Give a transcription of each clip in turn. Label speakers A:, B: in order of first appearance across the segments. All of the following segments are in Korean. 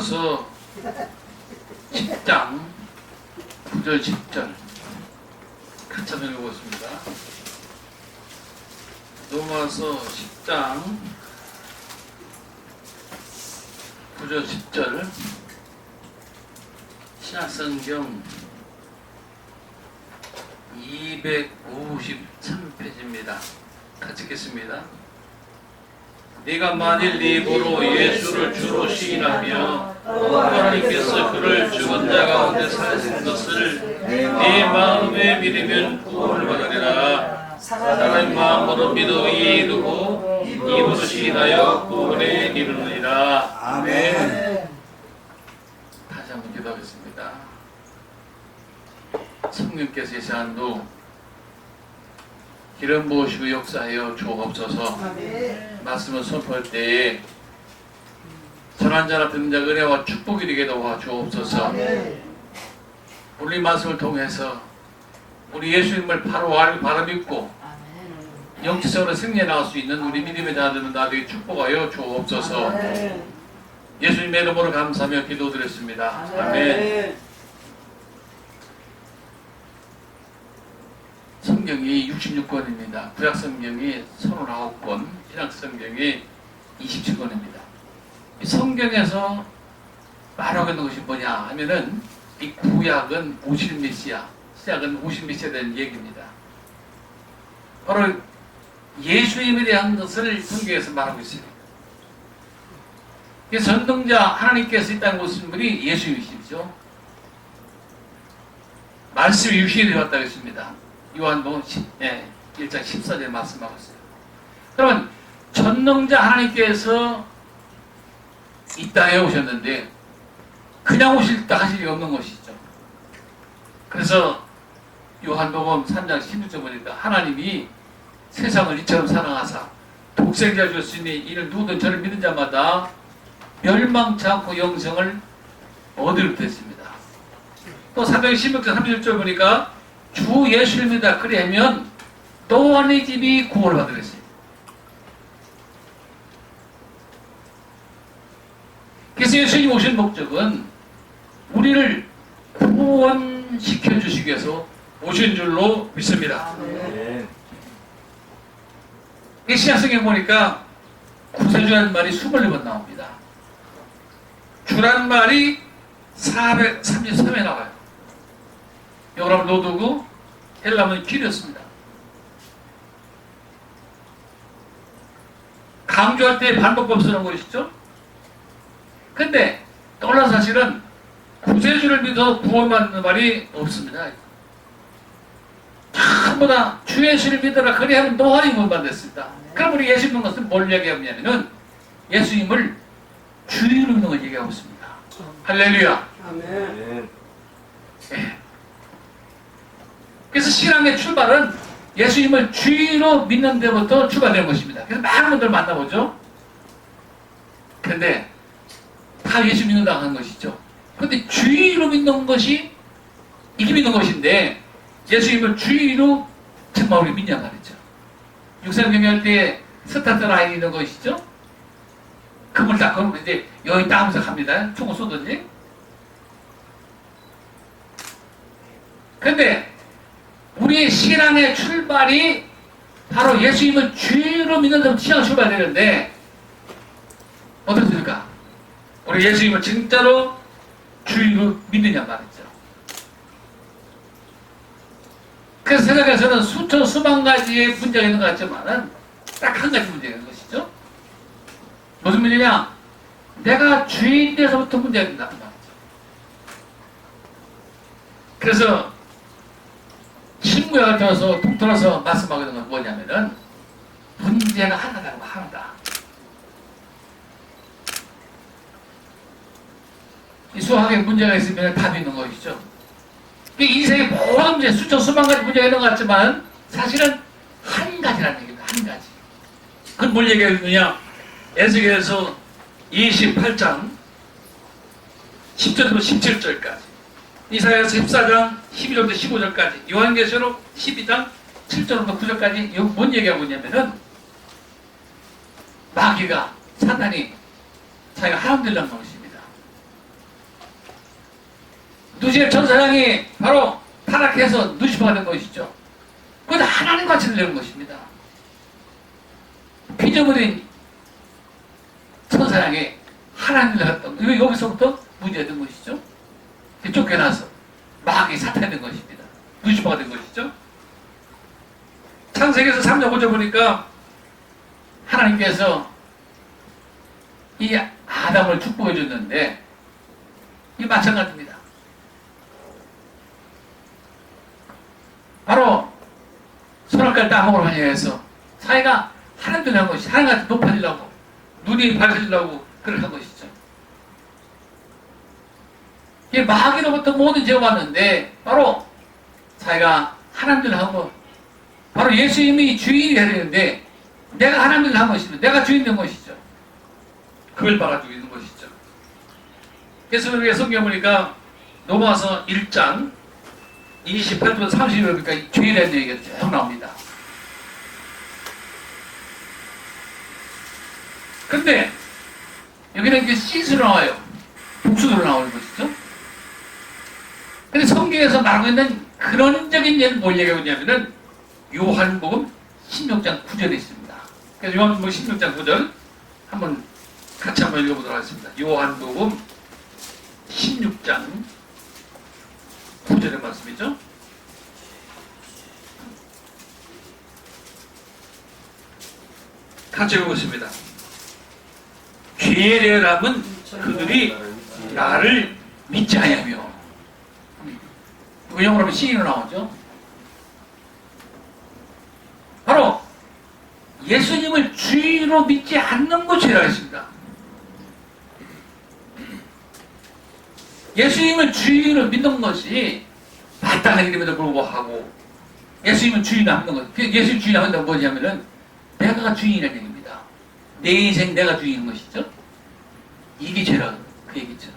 A: 로마서 10장 9절 10절 같이 한번 읽어보겠습니다. 로마서 10장 9절 10절 신약성경 253페이지입니다. 같이 읽겠습니다. 네가 만일 네 입으로 예수를 주로 시인하며 하나님께서 그를 죽은 자 가운데 살리신 것을 네 마음에 믿으면 구원을 받으리라. 사람의 마음으로 믿어 이르고 입으로 시인하여 구원에 이르느니라. 아멘. 다시 한번 기도하겠습니다. 성령께서 계시한 후 기름 부으시고 역사하여 주옵소서. 말씀을 선포할 때에 전한 자나 듣는 자 은혜와 축복이 되게 도와 주옵소서. 우리 말씀을 통해서 우리 예수님을 바로 알고 바로 믿고 영적으로 승리해 나갈 수 있는 우리 믿음의 자들은 나에게 축복하여 주옵소서. 예수님의 이름으로 감사하며 기도드렸습니다. 아멘. 성경이 66권입니다. 구약 성경이 39권, 신약 성경이 27권입니다. 성경에서 말하고 있는 것이 뭐냐 하면은 이 구약은 오실 메시아, 신약은 오실 메시아에 대한 얘기입니다. 바로 예수님에 대한 것을 성경에서 말하고 있습니다. 전능자 하나님께서 이 땅에 오신 분이 예수님이시죠. 말씀이 육신이 되었다고 했습니다. 요한복음 1장 14절에 말씀하고 있어요. 그러면 전능자 하나님께서 이 땅에 오셨는데 그냥 오실다 하실 리 없는 것이죠. 그래서 요한복음 3장 16절 보니까 하나님이 세상을 이처럼 사랑하사 독생자 주셨으니 이를 누구든 저를 믿는 자마다 멸망치 않고 영생을 얻으려 했습니다. 또 사도행 16장 30절 보니까 주 예수님이다 그리하면 또한 이 집이 구원을 받으랬어요. 그래서 예수님 오신 목적은 우리를 구원시켜 주시기 위해서 오신 줄로 믿습니다. 이 신약성경 보니까 구세주라는 말이 24번 나옵니다. 주라는 말이 433회 나와요. 영어로는 노드고 헬라어는 길이었습니다. 강조할 때 반복법 쓰는 것이죠. 근데 놀라운 사실은 구세주를 믿어 구원받는 말이 없습니다. 전부 다 주 예수를 믿어라 그리하면 너와 구원받았습니다. 그럼 우리 예수 믿는 것은 뭘 얘기하냐면은 예수님을 주인으로 믿는 걸 얘기하고 있습니다. 할렐루야. 아멘. 예. 그래서 신앙의 출발은 예수님을 주인으로 믿는 데부터 출발되는 것입니다. 그래서 많은 분들 만나보죠. 근데 다 예수 믿는다고 하는 것이죠. 그런데 주인으로 믿는 것이 이게 믿는 것인데 예수님을 주인으로 정말 우리 믿냐 말이죠. 육상 경영할 때 스타트 라인이 있는 것이죠. 금을 딱 걸으면 이제 여기 딱 하면서 갑니다. 총을 쏘든지. 근데 우리의 신앙의 출발이 바로 예수님을 주인으로 믿는 데부터 신앙 출발되는데 어떻습니까? 우리 예수님을 진짜로 주인으로 믿느냐 말이죠. 그래서 세상에서는 수천 수만 가지의 문제가 있는 것 같지만은 딱 한 가지 문제가 있는 것이죠. 무슨 문제냐? 내가 주인 돼서부터 문제가 된다는 말이죠. 그래서 신구약을 들어서 통틀어서 말씀하고 있는 건 뭐냐면은 문제가 하나다고 하나다. 이 수학에 문제가 있으면 답이 있는 것이죠. 인생의 모든 문제, 수천 수만 가지 문제가 있는 것 같지만 사실은 한 가지라는 얘기입니다. 한 가지. 그건 뭘 얘기하느냐? 에스겔서 28장 10절부터 17절까지, 이사야서 14장 12절부터 15절까지, 요한계시록 12장 7절부터 9절까지 이거 뭔 얘기하고 있냐면은 마귀가, 사단이 자기가 하나님 되려는 것입니다. 누시엘 천사장이 바로 타락해서 누시퍼가 된 것이죠. 그것도 하나님 가치를 내는 것입니다. 피조물인 천사장이 하나님을 했던 거. 여기서부터 문제가 된 것이죠. 쫓겨나서 마귀 사탄이 된 것입니다. 누시퍼가 된 것이죠. 창세기에서 3장 5절 보니까 하나님께서 이 아담을 축복해 줬는데 이 마찬가지입니다. 바로 선악과를 따먹으러 하냐해서 사이가 하나님들 한 것이 하나님한테 높아지려고 눈이 밝아지려고 그렇게 한 것이죠. 이 마귀로부터 모든 죄가 왔는데 바로 사이가 하나님들 하고 바로 예수님이 주인이 되야 되는데 내가 하나님들 한 것이죠. 내가 주인 된 것이죠. 그걸 막아주고 있는 것이죠. 그래서 우리가 성경 보니까 로마서 1장 28절 30절 보니까 죄에 대한 얘기가 쭉 나옵니다. 근데 여기는 이게 씨수로 나와요. 복수로 나오는 것이죠. 근데 성경에서 말하고 있는 근원적인 예는 뭘 얘기하고 있냐면은 요한복음 16장 9절에 있습니다. 그래서 요한복음 16장 9절 같이 한번 읽어보도록 하겠습니다. 요한복음 16장 9절의 말씀이죠. 같이 읽어보겠습니다. 괴례람은 그들이 나를 믿지 아니하며 영어로 하면 C로 나오죠. 바로 예수님을 주인으로 믿지 않는 것이 죄라고 했습니다. 예수님을 주인으로 믿는 것이 맞다는 이름에도 불구하고 예수님은 주인 안 믿는 것. 예수님 주인 안 믿는 건 뭐냐면은 내가 주인이라는 얘기입니다. 내 인생 내가 주인인 것이죠. 이게 죄라고 그 얘기죠.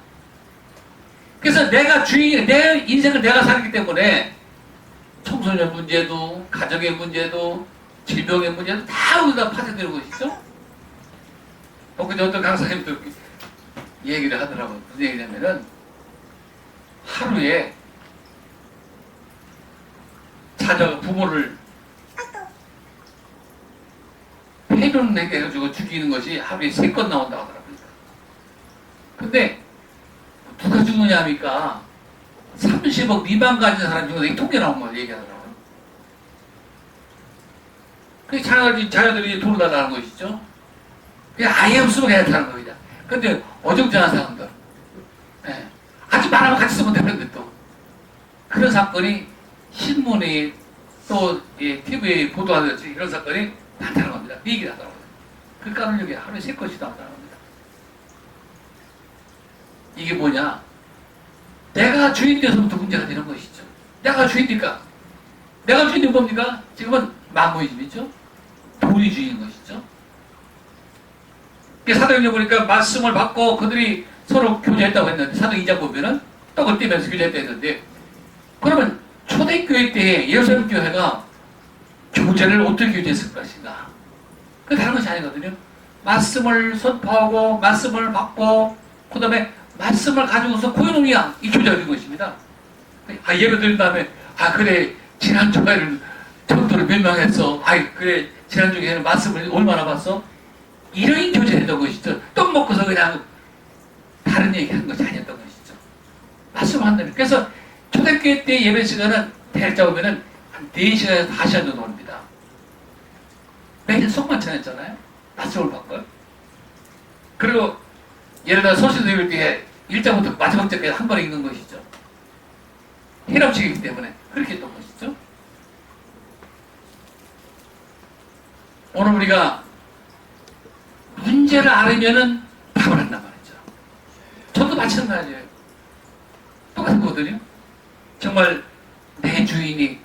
A: 그래서 내가 주인, 내 인생을 내가 살기 때문에 청소년 문제도 가정의 문제도 질병의 문제도 다 여기다 파생되는 것이죠. 근데 어떤 강사님도 얘기를 하더라고요. 무슨 얘기냐면은 하루에 자녀가 부모를 패륜하게 해가지고 죽이는 것이 하루에 3건 나온다고 하더라고요. 근데 누가 죽느냐 하니까 30억 미만 가진 사람 중에서 통계 나온 걸 얘기하더라고요. 그 자녀들이 돈을 달라는 것이죠. 그냥 아예 없으면 괜찮다는 겁니다. 근데 어정쩡한 사람들, 아주 많으면 같이 쓰면 되는데 또 그런 사건이 신문이 또 TV에 보도하듯이 이런 사건이 많다는 겁니다. 얘기를 하더라고요. 그 까는 게 하루에 3건씩 나온다는 겁니다. 이게 뭐냐? 내가 주인 돼서부터 문제가 되는 것이죠. 내가 주인이니까. 내가 주인이 뭡니까? 지금은 만무이즘이죠. 돈이 주인인 것이죠. 사도행전 보니까 말씀을 받고 그들이 서로 교제했다고 했는데 사도행 2장 보면은 떡을 떼면서 교제했다 했는데 그러면 초대교회 때 예루살렘 교회가 교제를 어떻게 교제했을 것인가? 그 다른 것이 아니거든요. 말씀을 선포하고 말씀을 받고 그 다음에 말씀을 가지고서 코이노니아 이 교제가 된 것입니다. 예배 드린 다음에 그래 지난 주에는 전도를 몇 명 했어. 그래 지난 주에는 말씀을 얼마나 봤어? 이런 교제했던 것이죠. 떡 먹고서 그냥 다른 얘기 하는 것이 아니었던 것이죠. 말씀한다는. 그래서 초대교회 때 예배 시간은 대략 보면은 한 4시간에서 5시간 정도 옵니다. 매일 속만찬 했잖아요. 말씀을 받고. 그리고 예를 들어 소시도 읽을 때 1장부터 마지막 장까지 한 번에 읽는 것이죠. 해람식이기 때문에 그렇게 했던 것이죠. 오늘 우리가 문제를 알으면은 답을 한단 말이죠. 저도 마찬가지예요. 똑같은 거거든요. 정말 내 주인이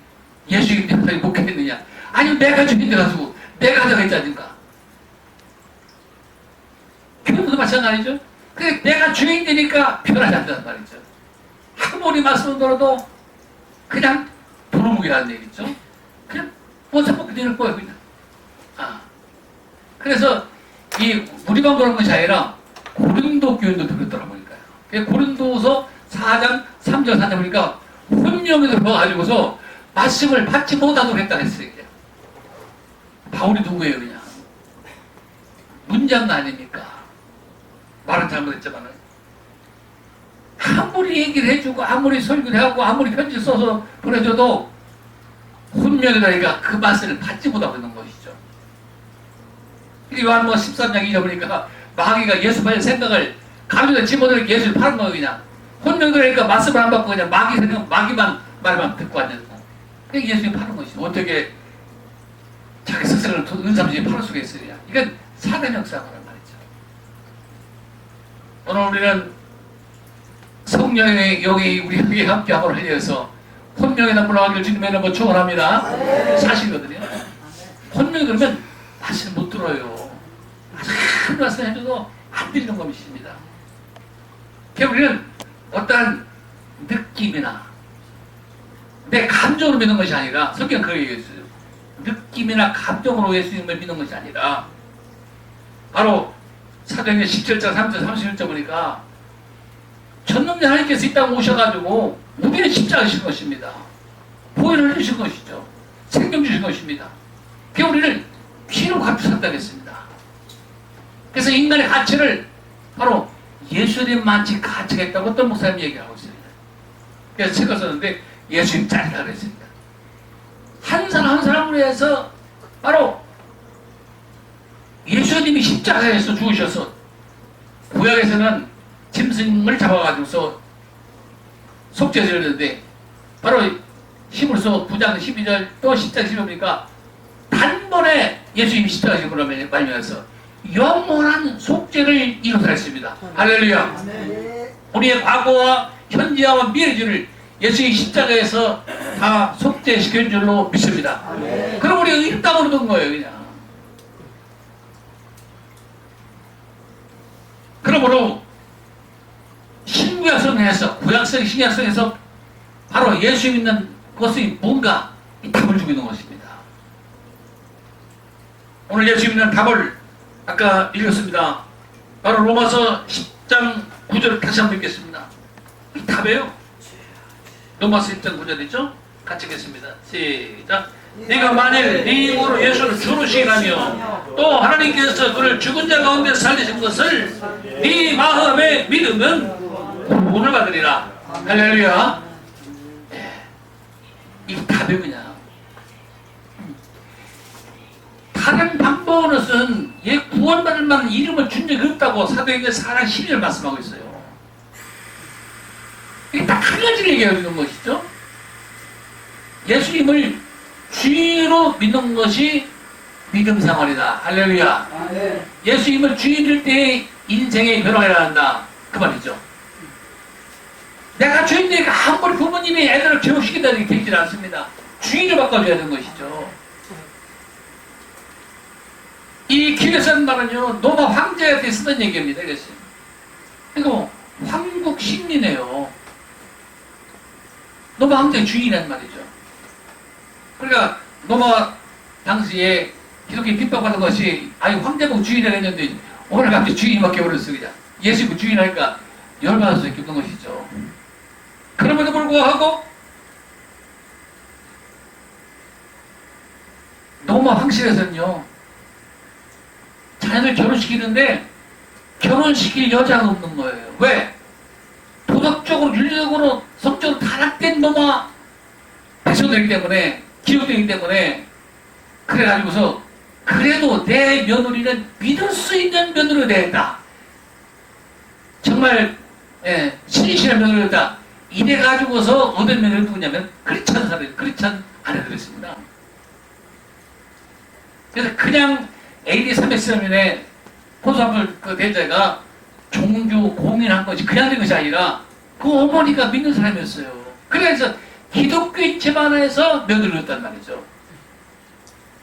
A: 예수님 때문에 목회했느냐? 아니면 내가 주인 돼가지고 내가 하자고 했지 않습니까? 교회도 마찬가지죠. 근데 내가 주인 되니까 변하지 않는단 말이죠. 아무리 말씀을 들어도 그냥 도루묵이라는 얘기죠. 그냥 원사먹게 되는 거예요, 그냥. 그래서 우리만 그런 것이 아니라 고린도 교인도 그랬더라 보니까요. 고린도서 4장 3절 4절 보니까 혼명이 들어가지고서 말씀을 받지 못하도록 했다 했어요. 그냥. 바울이 누구예요? 그냥 문장 아닙니까? 말은 잘못했지만 아무리 얘기를 해주고 아무리 설교를 하고 아무리 편지 써서 보내줘도 혼명이라니까 그 말씀을 받지 못하고 있는 것이죠. 요한복음 13장 2절 보니까 마귀가 예수 팔 생각을 가면서 집어넣으니까 예수를 파는 거예요. 그냥 혼명이라니까 말씀을 안 받고 그냥 마귀 생각, 마귀만 말만 듣고 앉는 거. 그게 예수님 파는 것이죠. 어떻게 자기 스스로를 은삼지에 팔을 수가 있어요. 그냥. 이건 사단 역사라는 말이죠. 오늘 우리는 성령의 영이 우리에게 함께함으로 하여서 혼명에다 물러가기를 주님의 이름으로 축원합니다. 사실이거든요. 혼명이 그러면 다시 못 들어요. 큰 말씀 해줘도 안 들리는 것입니다. 우리는 어떠한 느낌이나 내 감정으로 믿는 것이 아니라 성경 그렇게 얘기했어요. 느낌이나 감정으로 예수님을 믿는 것이 아니라 바로 사도행전 17장 3절 31절 보니까 전능자 하나님께서 이 땅에 오셔가지고 우리의 십자가 주신 것입니다. 보혈을 주신 것이죠. 생명 주신 것입니다. 그 우리를 피로 값주셨다고 했습니다. 그래서 인간의 가치를 바로 예수님만치 가치가 있다고 어떤 목사님이 얘기하고 있습니다. 그래서 책을 썼는데 예수님 짤이라고 했습니다. 한 사람 한 사람으로 해서 바로 예수님이 십자가에서 죽으셔서 구약에서는 짐승을 잡아가지고서 속죄를 했는데 바로 히브리서 9장 12절 또 10장 12절 보니까 단번에 예수님이 십자가 지으로 말미암아서 영원한 속죄를 이루다 했습니다. 할렐루야. 우리의 과거와 현재와 미래를 예수님이 십자가에서 다 속죄시킨 줄로 믿습니다. 그럼 우리가 이 땅으로 든 거예요. 그냥. 그러므로 신구약성에서 구약성 신약성에서 바로 예수 믿는 것이 뭔가 이 답을 주고 있는 것입니다. 오늘 예수 믿는 답을 아까 읽었습니다. 바로 로마서 10장 9절을 다시 한번 읽겠습니다. 이 답이에요. 로마서 10장 9절이죠? 같이 읽겠습니다. 시작. 네가 만일 네 힘으로 예수를 주로 시인하며 또 하나님께서 그를 죽은 자 가운데 살리신 것을 네 마음에 믿으면 구원을 받으리라. 할렐루야. 이 답이 그냥 다른 방법으로서는 얘 구원받을 만한 이름을 준 적이 없다고 사도행전 4장 12절 말씀하고 있어요. 이게 딱 한 가지를 얘기하고 있는 것이죠. 예수님을 주인으로 믿는 것이 믿음 생활이다. 할렐루야. 예수님을 주인일 때의 인생의 변화가 일어난다. 그 말이죠. 내가 주인이니까 아무리 부모님이 애들을 교육시킨다는 게 되질 않습니다. 주인을 바꿔줘야 되는 것이죠. 이 길에서는 말은요, 노마 황제한테 쓰던 얘기입니다. 그리고 황국 신민이에요. 노마 황제의 주인이란 말이죠. 그러니까 노마 당시에 기독교 핍박받은 것이 아니 황제복 주인이라 했는데 오늘 갑자기 주인이 바뀌어버렸어요. 그냥 예수님 주인하니까 열받을 수 있는 것이죠. 그럼에도 불구하고 노마 황실에서는요 자녀를 결혼시키는데 결혼시킬 여자가 없는 거예요. 왜? 도덕적으로 윤리적으로 성적으로 타락된 노마 백성들이기 때문에 기독교이기 때문에 그래가지고서 그래도 내 며느리는 믿을 수 있는 며느리가 되겠다. 정말 신실한 며느리다. 이래가지고서 얻은 며느리가 누구냐면 크리스찬 사람, 크리스찬 아내들이었습니다. 그래서 그냥 AD 300년에 호수아물 그 대제가 종교 공인한 것이 그냥 된 것이 아니라 그 어머니가 믿는 사람이었어요. 그래서 기독교인 집안에서 며느리를 얻었단 말이죠.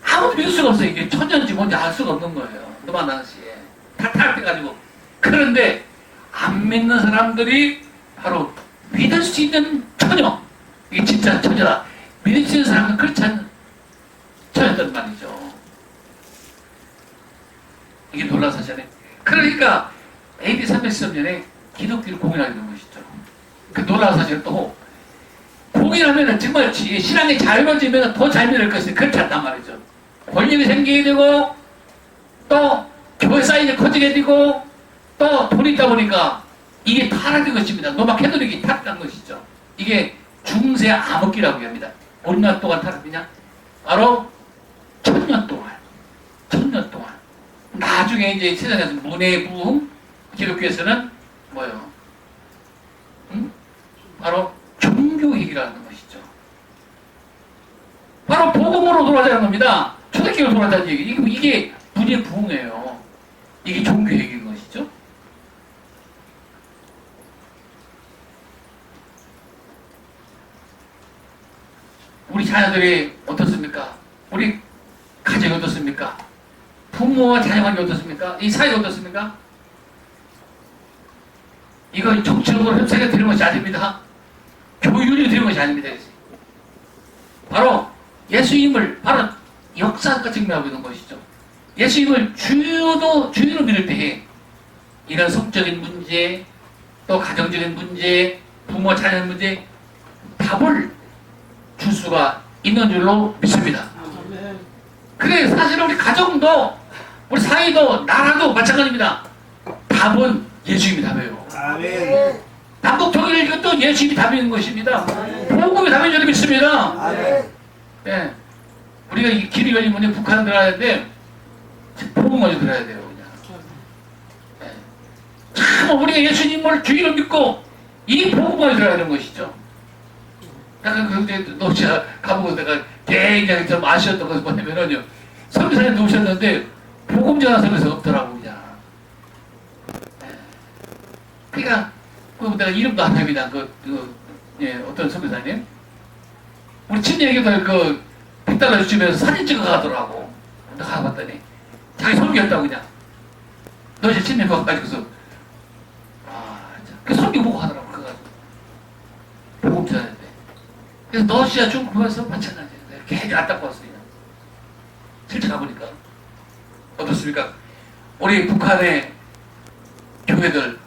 A: 아무도 믿을 수가 없어요. 이게 천년인지 뭔지 알 수가 없는 거예요. 노마 당시에. 다 타락해가지고. 그런데 안 믿는 사람들이 바로 믿을 수 있는 처녀. 이게 진짜 처녀다. 믿을 수 있는 사람은 그렇지 않은 처녀였단 말이죠. 이게 놀라운 사실이네. 그러니까 AD 310년에 기독교를 공인하게 된 것이죠. 그 놀라운 사실은 또 복이라면 정말 신앙이 자유로워지면 더 잘 믿을 것이 그렇지 않단 말이죠. 권력이 생기게 되고 또 교회 사이즈 커지게 되고 또 돈이 있다 보니까 이게 타락된 것입니다. 로마 캐톨릭이 타락한 것이죠. 이게 중세 암흑기라고 합니다. 얼마 동안 타락되냐? 바로 1000년 동안. 1000년 동안. 나중에 이제 세상에서 문해 부흥, 기독교에서는 뭐요? 바로 종교회기라는 것이죠. 바로 복음으로 돌아가는 겁니다. 초대교회로 돌아가는 얘기. 이게 문예 부흥이에요. 이게 종교회기인 것이죠. 우리 자녀들이 어떻습니까? 우리 가정이 어떻습니까? 부모와 자녀 관계 어떻습니까? 이 사회가 어떻습니까? 이거 정치적으로 협상에 드리는 것이 아닙니다. 교육이 드리는 것이 아닙니다. 바로 예수님을 바로 역사가 증명하고 있는 것이죠. 예수님을 주유로 믿을 때에 이런 성적인 문제, 또 가정적인 문제, 부모 자녀 문제 답을 줄 수가 있는 줄로 믿습니다. 그래 사실은 우리 가정도 우리 사회도 나라도 마찬가지입니다. 답은 예수님이 답이에요.
B: 아멘.
A: 남북 통일 이것도 예수님이 답인 것입니다. 복음이 답인 줄로 믿습니다. 예. 우리가 이 길이 열리면 북한 들어야 하는데 복음 먼저 들어야 돼요. 그냥. 예. 참 우리가 예수님을 주인을 믿고 이 복음 먼저 들어야 되는 것이죠. 약간 그런데 노시아 가보고 내가 굉장히 좀 아쉬웠던 것은 뭐냐면요. 선교사님 누우셨는데 복음 전한 선교사가 없더라고 그냥. 예. 그러니까 내가 이름도 안 합니다. 예, 어떤 선교사님 우리 친애에게도 그 $100 주면서 사진 찍어 가더라고. 가봤더니 자기 설교했다고 그냥. 너 이제 친애 가가지고서 그 설교 보고 하더라고. 그래가지고 복음 전했는데. 그래서 러시아 중국에서 마찬가지예요. 괜히 안닦고 왔어요. 그냥. 실제 가보니까 어떻습니까? 우리 북한의 교회들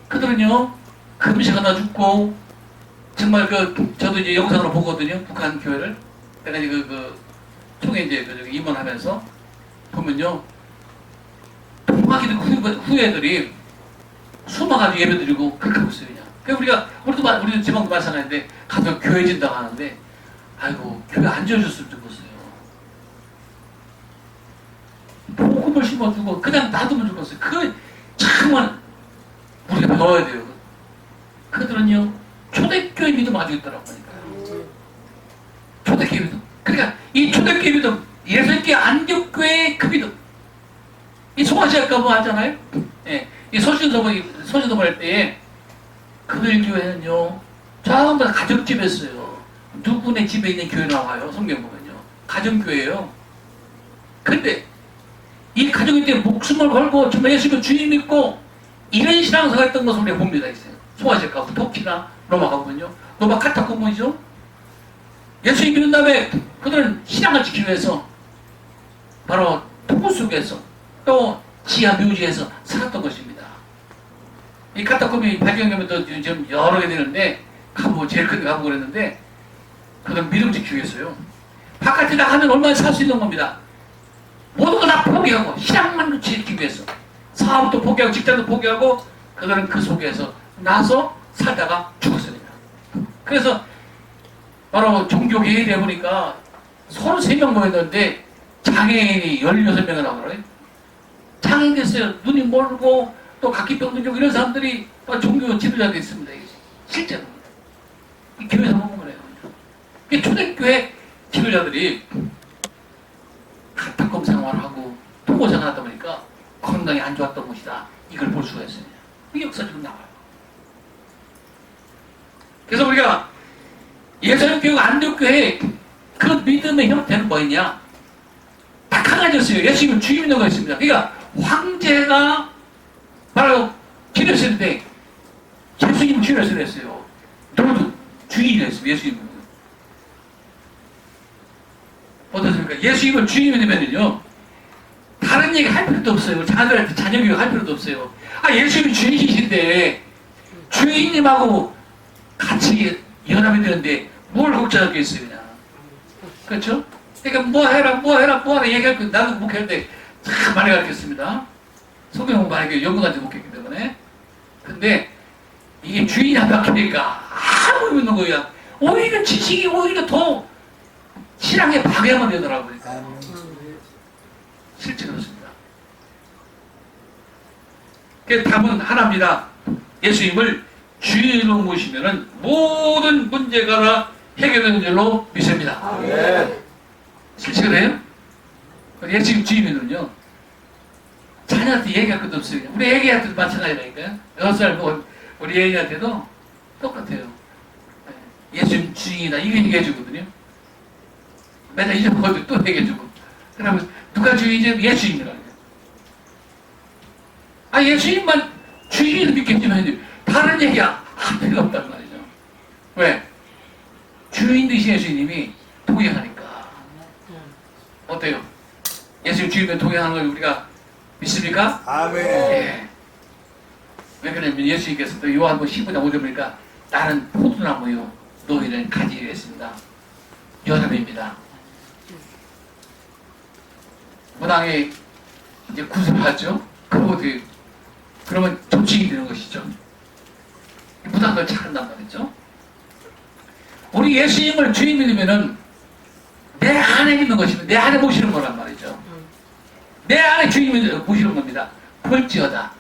A: 그들은요 금식 하나 죽고 정말 저도 이제 영상으로 보거든요. 북한 교회를 내가 이제 총회 이제 임원하면서 보면요 동학기도 후예들이 수마가지고 예배드리고 그렇게 하고 있어요. 그냥. 우리도 지방도 마찬가지인데 가서 교회 진다고 하는데 아이고 교회 안 지어줬으면 좋겠어요. 복음을 심어주고 그냥 놔두면 좋겠어요. 그 참은 우리가 배워야 돼요. 그들은요 초대교회 믿음 가지고 있더라고요. 초대교회 믿음. 그러니까 이 초대교회 믿음, 예수님께 안격교회의 그 믿음. 이 송아지아까 뭐 하잖아요. 예, 이 소신도벌 할 때에 그들 교회는요 전부 다 가정집이었어요. 누구네 집에 있는 교회 나와요. 성경 보면요 가정교회예요. 근데 이 가정일 때 목숨을 걸고 정말 예수님을 주인 믿고 이런 신앙생활 했던 것을 우리가 봅니다. 소아시아 터키나 로마 가보면요. 로마 카타콤이죠. 예수님 믿는 다음에 그들은 신앙을 지키기 위해서 바로 통구 속에서 또 지하 묘지에서 살았던 것입니다. 이 카타콤이 발견되면 또 지금 여러 개 되는데 제일 큰 데 가보고 그랬는데 그들은 믿음 지키기 위해서요. 바깥에 나가면 얼마나 살 수 있는 겁니다. 모든 거 다 포기하고 신앙만 지키기 위해서 사업도 포기하고 직장도 포기하고 그들은 그 속에서 나서 살다가 죽었습니다. 그래서 바로 종교개혁이 되어보니까 33명 모였는데 장애인이 16명이 나오더라고요. 장애인 됐어요. 눈이 멀고 또 각기병 등록 이런 사람들이 종교 지도자가 됐습니다. 실제로 이 교회에서 먹은 거예요. 이 초대교회 지도자들이 카타콤 생활하고 통고 생활하다 보니까 건강이 안 좋았던 것이다. 이걸 볼 수가 있어요. 이게 역사적으로 나와요. 그래서 우리가 예수님 교육 안독교회 그 믿음의 형태는 뭐였냐? 딱 한 가지였어요. 예수님은 주인인 거였습니다. 그러니까 황제가 바로 기렸는데 예수님은 주인을 했어요. 너도 주인이었어요. 예수님은. 어떻습니까? 예수님을 주인이 되면요 다른 얘기 할 필요도 없어요. 자녀들한테 자녀교육 할 필요도 없어요. 예수님이 주인이신데 주인님하고 같이 연합이 되는데 뭘 걱정하겠어요, 그냥. 그렇죠? 그러니까 뭐 해라 얘기할 거 나도 목회하는데 참 많이 가르쳤습니다. 성경 많이 연구한테 목회했기 때문에. 근데 이게 주인이 안 바뀌니까 아무 의미 없는 거야. 오히려 지식이 오히려 더 신앙에 방해만 되더라고요. 실제 그렇습니다. 그 답은 하나입니다. 예수님을 주인으로 모시면은 모든 문제가 다 해결되는 줄로 믿습니다. 실제 그래요? 예수님 주인은요, 자녀한테 얘기할 것도 없어요. 우리 애기한테도 마찬가지라니까요. 6살 뭐 우리 애기한테도 똑같아요. 예수님 주인이다 이거 얘기해주거든요. 맨날 잊어먹어도 또 얘기해주고. 그러면 누가 주인이죠? 예수님이라고. 아, 예수님만 주인을 믿겠지만 다른 얘기야 할 필요 없단 말이죠. 왜? 주인 되신 예수님이 동행하니까. 어때요? 예수님 주인과 동행하는 걸 우리가 믿습니까?
B: 아멘.
A: 예. 왜 그러냐면 예수님께서 또 요한복음 10장 5절 보니까 나는 포도나무요 너희는 가지를 했습니다. 연합입니다. 무당이 이제 구슬하죠. 그러면 조직이 되는 것이죠. 무당을 찾는단 말이죠. 우리 예수님을 주인 믿으면은 내 안에 있는 것입니다. 내 안에 모시는 거란 말이죠. 내 안에 주인을 모시는 겁니다. 볼지어다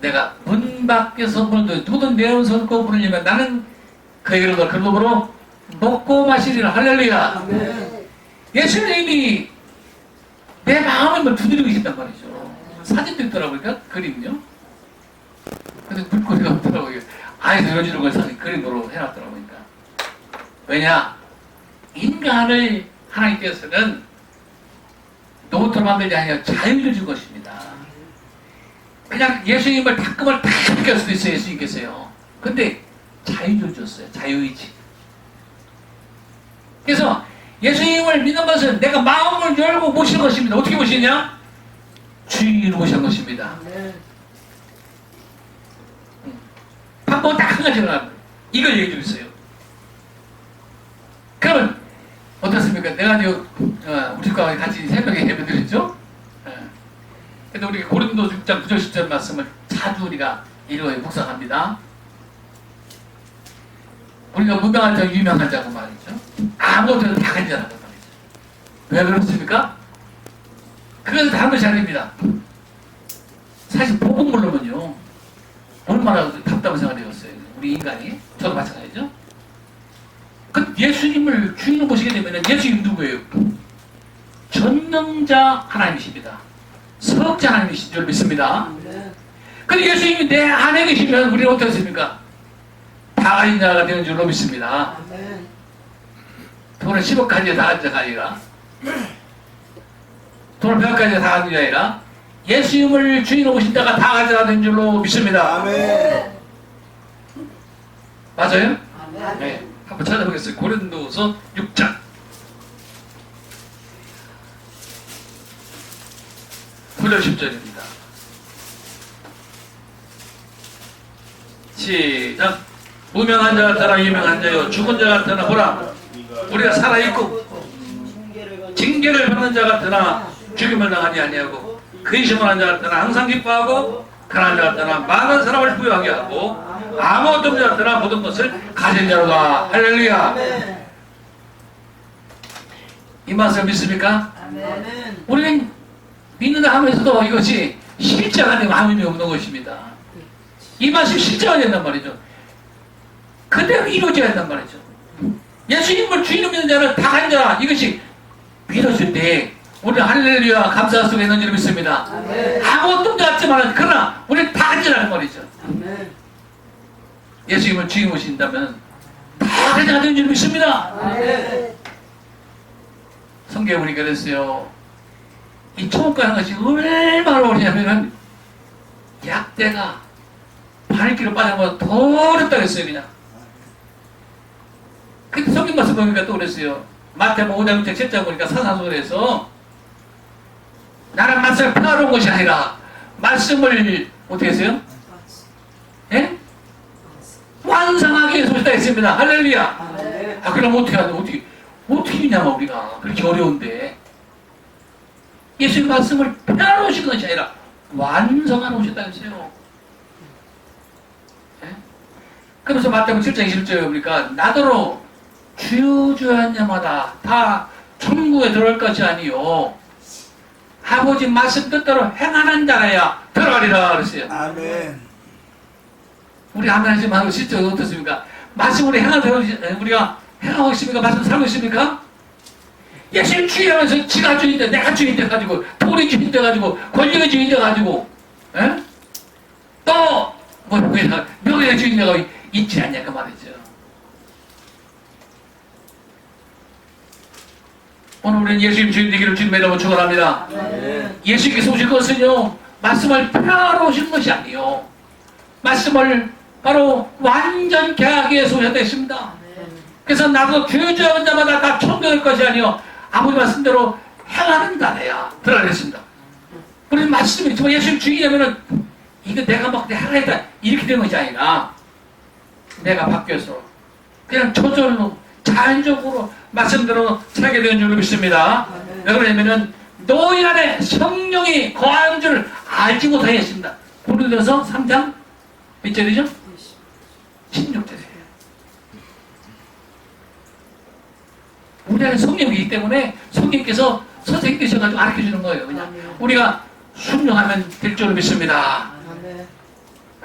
A: 내가 문 밖에서 물도 누구든 내 음성을 꼭 부르려면 나는 그에게로 그놈으로 먹고 마시리라. 할렐루야. 예수님이 내 마음을 두드리고 계신단 말이죠. 사진도 있더라고요. 그림요. 근데 물고기가 없더라고요. 아예 열어주는 걸 사진 그림으로 해놨더라고요. 그러니까. 왜냐? 인간을 하나님께서는 노트로 만들지 아니라 자유를 준 것입니다. 그냥 예수님을 닦음을 다 느낄 수도 있어요. 예수님께서요. 근데 자유를 줬어요. 자유의지. 그래서 예수님을 믿는 것은 내가 마음을 열고 모시는 것입니다. 어떻게 모시냐? 주인으로 모시는 것입니다. 방법은 딱 한 가지가 이걸 얘기해 주고 있어요. 그러면 어떻습니까? 내가 우리과 같이 새벽에 예배 드렸죠? 근데 우리 고린도 6장 9절 10절 말씀을 자주 우리가 읽어요. 묵상합니다. 우리가 무명한 자, 유명한 자고 말이죠. 아무것도 다 간절하단 말이죠. 왜 그렇습니까? 그것은 다른 것이 아닙니다. 사실 복음 모르면요 얼마나 답답한 생활이 되었어요. 우리 인간이. 저도 마찬가지죠. 그 예수님을 주인으로 모시게 되면 예수님 누구예요? 전능자 하나님이십니다. 석자 하나님이신 줄 믿습니다. 근데 예수님이 내 안에 계시면 우리는 어떻습니까? 다 가진 자가 되는 줄로 믿습니다. 돈을 10억 가지고 다 가진 자가 아니라, 돈을 100억 가지고 다 가진 자가 아니라 예수님을 주인으로 모신 자가 다 가진 자가 되는 줄로 믿습니다.
B: 아멘.
A: 맞아요? 네. 한번 찾아보겠어요. 고린도서 6장 9절 10절입니다. 시작. 무명한 자 같으나 유명한 자요 죽은 자 같으나 보라 우리가 살아있고 징계를 받는 자 같으나 죽임을 당하지 아니하고 근심을 자 같으나 항상 기뻐하고 가난한 자 같으나 많은 사람을 부유하게 하고 아무것도 없는 자 같으나 모든 것을 가진 자로다. 할렐루야. 이 말씀 믿습니까? 우리는 믿는다 하면서도 이것이 실제가 되면 아무 의미 없는 것입니다. 이 말씀이 실제가 된단 말이죠. 그대로 이루어져야 한단 말이죠. 예수님을 주인으로 믿는 자는 다 한 자, 이것이 믿어질 때 우리는 할렐루야 감사 속에 있는 줄 믿습니다. 아무것도 없지 않지만 그러나 우리는 다 한 자라는 말이죠. 예수님을 주인 모신다면 다 한 자가 되는 줄 믿습니다. 성경에 보니까 그랬어요. 이 초목가는 것이 얼마나 어려냐면은 약대가 바늘기로 빠져나가서 더 어렵다고 했어요. 그냥. 근데 성경 말씀 보니까 또 그랬어요. 마태복음 5장 6절 7장 보니까 사사소설에서 나는 말씀을 평화로운 것이 아니라 말씀을 어떻게 했어요? 예? 완성하게 해서 오셨다 했습니다. 할렐루야.
B: 아멘.
A: 아, 그럼 어떻게 하냐, 어떻게 했냐면 우리가 그렇게 어려운데 예수의 말씀을 펴러 오신 것이 아니라 완성하러 오셨다 했어요. 예? 그래서 마태복음 7장 21절에 보니까 나더러 주여 주여 한 자마다 다 천국에 들어갈 것이 아니요 아버지 말씀 뜻대로 행하는 자라야 들어가리라 그랬어요.
B: 아멘.
A: 우리 하나님 하는 실제 어떻습니까? 말씀으로 행하도록 우리가 행하고 있습니까? 말씀 살고 있습니까? 예수님 주의하면서 지가 주인데 내가 주인 돼가지고 돈이 주인 돼가지고 권력의 주인 돼가지고 에? 또 명예의 주인 돼가 있지 않냐 그 말이죠. 오늘 우리는 예수님 주인 되기를 주님의 이름으로 축원합니다.
B: 아멘.
A: 예수께서 오실 것은요 말씀을 펴러 오신 것이 아니요 말씀을 바로 완전케 하기 위해서 오셨다 했습니다. 그래서 나도 주저하는 자마다 다 천국일 것이 아니요 아버지 말씀대로 행하는 자래야 들어가겠습니다. 우리는 말씀이 정말 예수님 주의하면은 이거 내가 막 하라했다 이렇게 되는 것이 아니라 내가 바뀌어서 그냥 저절로 자연적으로 말씀대로 살게 되는 줄 믿습니다. 왜 그러냐면은 너희 안에 성령이 거하는 줄 알지 못하였습니다. 고린도서 3장 몇 절이죠? 16절이에요. 우리 안에 성령이기 때문에 성령께서 선생님 되셔가지고 가르쳐주는 거예요. 그냥 우리가 순종하면 될 줄 믿습니다.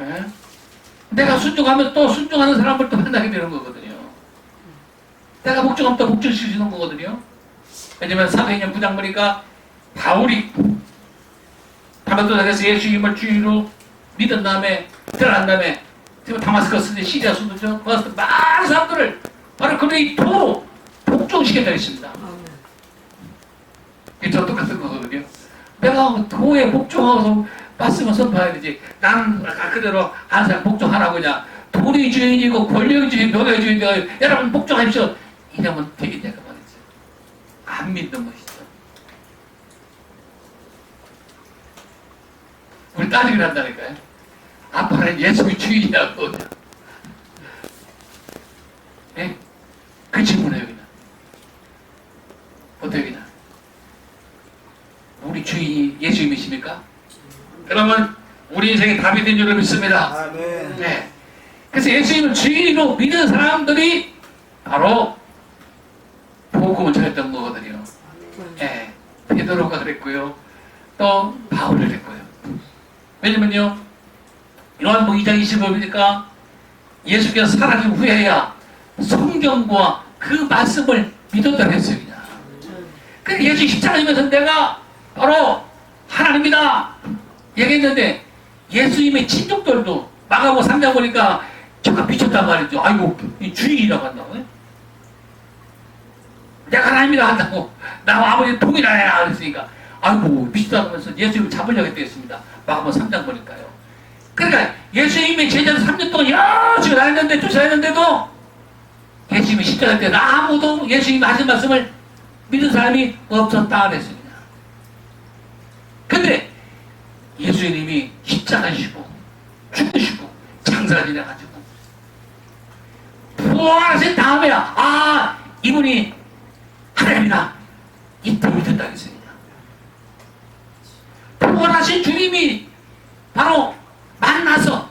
A: 예? 내가 순종하면 또 순종하는 사람을 또 만나게 되는 거거든요. 내가 복종하면 또 복종시키는 거거든요. 왜냐면 사도행전 9장 보니까 바울이 다메섹에서 예수님을 주인으로 믿은 다음에 들어간 다음에 지금 다마스커스 시리아 수도죠. 거기서 많은 사람들을 바로 그의 도로 복종시켰다고 했습니다. 이게 저 똑같은 거거든요. 내가 도에 복종하고서 말씀을 선포해야 되지. 나는 아까 그대로 항상 복종하라고 그냥 돈의 주인이고 권력의 주인, 명예의 주인이고 여러분 복종하십시오. 이러면 되겠냐 그 말이죠. 안 믿는 것이죠. 우리 따지기를 한다니까요. 아빠는 예수의 주인이라고. 예? 그 질문해요 그냥. 어떻게 그냥. 우리 주인이 예수님이십니까? 그러면 우리 인생에 답이 된 줄을 믿습니다.
B: 아멘.
A: 네. 그래서 예수님을 주인으로 믿는 사람들이 바로 복음을 전했던 거거든요. 네. 베드로가 그랬고요. 또 바울이 그랬고요. 왜냐면요. 요한복음 2장 25절이니까 예수께서 사라진 후에야 성경과 그 말씀을 믿었다고 했어요. 그냥. 그래서 예수 십자가지면서 내가 바로 하나님이다 얘기했는데 예수님의 친족들도 마가복음 3장 보니까 저가 미쳤단 말이죠. 아이고 이 주인이라고 한다고. 내가 하나님이라 한다고 나와 아버지 동일하냐 그랬으니까 아이고 미쳤다고 하면서 예수님을 잡으려고 했습니다. 마가복음 3장 보니까요. 그러니까 예수님의 제자를 3년 동안 열심히 다녔는데 쫓아다녔는데도 예수님이 십자가 때 아무도 예수님이 하신 말씀을 믿는 사람이 없었다 그랬습니다. 근데 예수님이 십자가시고 죽으시고 장사가 지나가지고 부활하신 다음에야 아 이분이 하나님이다 이때 믿었다 그랬습니다. 부활하신 주님이 바로 만나서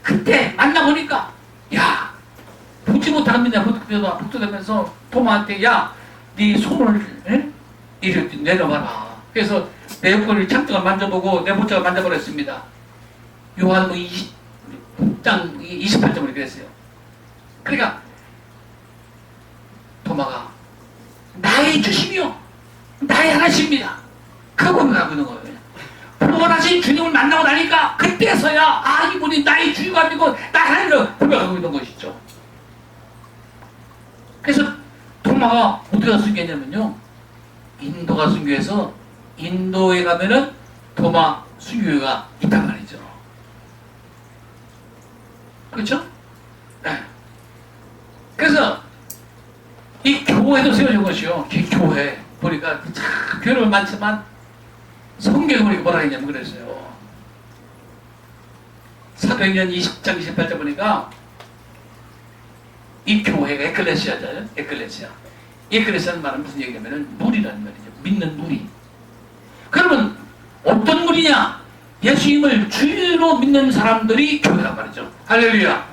A: 그때 만나보니까 야 보지 못합니다. 북돋으면서 토마한테 야 네 손을 이렇게 내려봐라. 그래서 내 옆구리를 창등을 만져보고 내 목젖을 만져버렸습니다. 요한복음 20장 28절에 그랬어요. 그러니까 도마가 나의 주심이요 나의 하나님입니다. 그분을 하고 있는 거예요. 부활하신 주님을 만나고 나니까 그때서야 아 이분이 나의 주가 아니고 나 하나님을 고백하고 있는 것이죠. 그래서 도마가 어디가 순교했냐면요 인도가 순교해서 인도에 가면은 도마 순교회가 있단 말이죠. 그렇죠? 네. 그래서 이 교회도 세워진 것이요. 이 교회 보니까 참 교회는 많지만 성경에 보니까 뭐라 했냐면 그랬어요. 사도행전 20장 28절 보니까 이 교회가 에클레시아잖아요. 에클레시아. 에클레시아는 말은 무슨 얘기냐면은 무리라는 말이죠. 믿는 무리. 그러면 어떤 무리냐? 예수님을 주로 믿는 사람들이 교회란 말이죠. 할렐루야.